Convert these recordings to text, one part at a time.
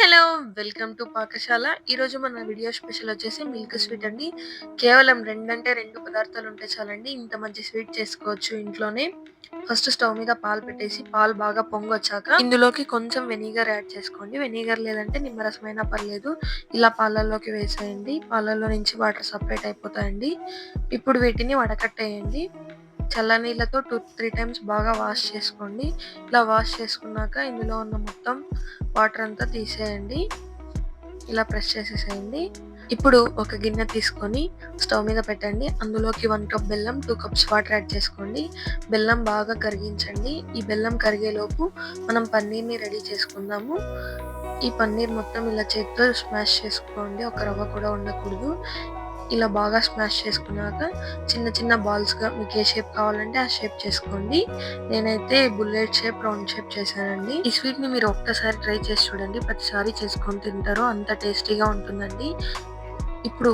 Hello! Welcome to పాకశాల. ఈరోజు మన video special వచ్చేసి మిల్క్ స్వీట్ అండి. కేవలం 2 అంటే 2 పదార్థాలుంటే చాలండి ఇంత మంచి స్వీట్ చేసుకోవచ్చు ఇంట్లోనే. ఫస్ట్ స్టవ్ మీద పాలు పెట్టేసి పాలు బాగా పొంగొచ్చాక ఇందులోకి కొంచెం వెనిగర్ యాడ్ చేసుకోండి. వెనిగర్ లేదంటే నిమ్మరసం అయినా పర్లేదు. ఇలా పాలల్లోకి వేసేయండి. పాలల్లో నుంచి వాటర్ సెపరేట్ అయిపోతాయండి. ఇప్పుడు వీటిని వడకట్టేయండి. చల్లనీళ్ళతో 2-3 టైమ్స్ బాగా వాష్ చేసుకోండి. ఇలా వాష్ చేసుకున్నాక ఇందులో ఉన్న మొత్తం వాటర్ అంతా తీసేయండి. ఇలా ప్రెస్ చేసేసేయండి. ఇప్పుడు ఒక గిన్నె తీసుకొని స్టవ్ మీద పెట్టండి. అందులోకి 1 కప్ బెల్లం, 2 కప్స్ వాటర్ యాడ్ చేసుకోండి. బెల్లం బాగా కరిగించండి. ఈ బెల్లం కరిగేలోపు మనం పన్నీర్‌ని రెడీ చేసుకుందాము. ఈ పన్నీర్ మొత్తం ఇలా చేత్తో స్మాష్ చేసుకోండి. ఒక రవ్వ కూడా ఉండకూడదు. ఇలా బాగా స్మాష్ చేసుకున్నాక చిన్న చిన్న బాల్స్‌గా మీకు ఏ షేప్ కావాలంటే ఆ షేప్ చేసుకోండి. నేనైతే బుల్లెట్ షేప్, రౌండ్ షేప్ చేశానండి. ఈ స్వీట్‌ని మీరు ఒక్కసారి ట్రై చేసి చూడండి. ప్రతిసారి చేసుకొని తింటారు. అంత టేస్టీగా ఉంటుందండి. ఇప్పుడు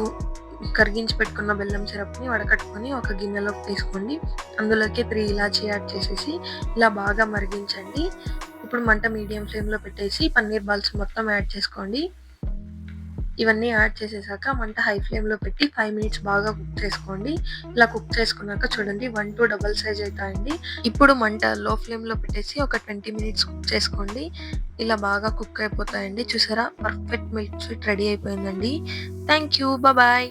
కరిగించి పెట్టుకున్న బెల్లం సిరప్‌ని వడకట్టుకొని ఒక గిన్నెలోకి తీసుకోండి. అందులోకి 3 ఇలాచీ యాడ్ చేసేసి ఇలా బాగా మరిగించండి. ఇప్పుడు మంట మీడియం ఫ్లేమ్‌లో పెట్టేసి పన్నీర్ బాల్స్ మొత్తం యాడ్ చేసుకోండి. ఇవన్నీ యాడ్ చేసేసాక మంట హై ఫ్లేమ్‌లో పెట్టి 5 మినిట్స్ బాగా కుక్ చేసుకోండి. ఇలా కుక్ చేసుకున్నాక చూడండి 1-2 డబుల్ సైజ్ అవుతాయండి. ఇప్పుడు మంట లో ఫ్లేమ్‌లో పెట్టేసి ఒక 20 మినిట్స్ కుక్ చేసుకోండి. ఇలా బాగా కుక్ అయిపోతాయండి. చూసారా? పర్ఫెక్ట్ మిల్క్ స్వీట్ రెడీ అయిపోయిందండి. Thank you. బాయ్.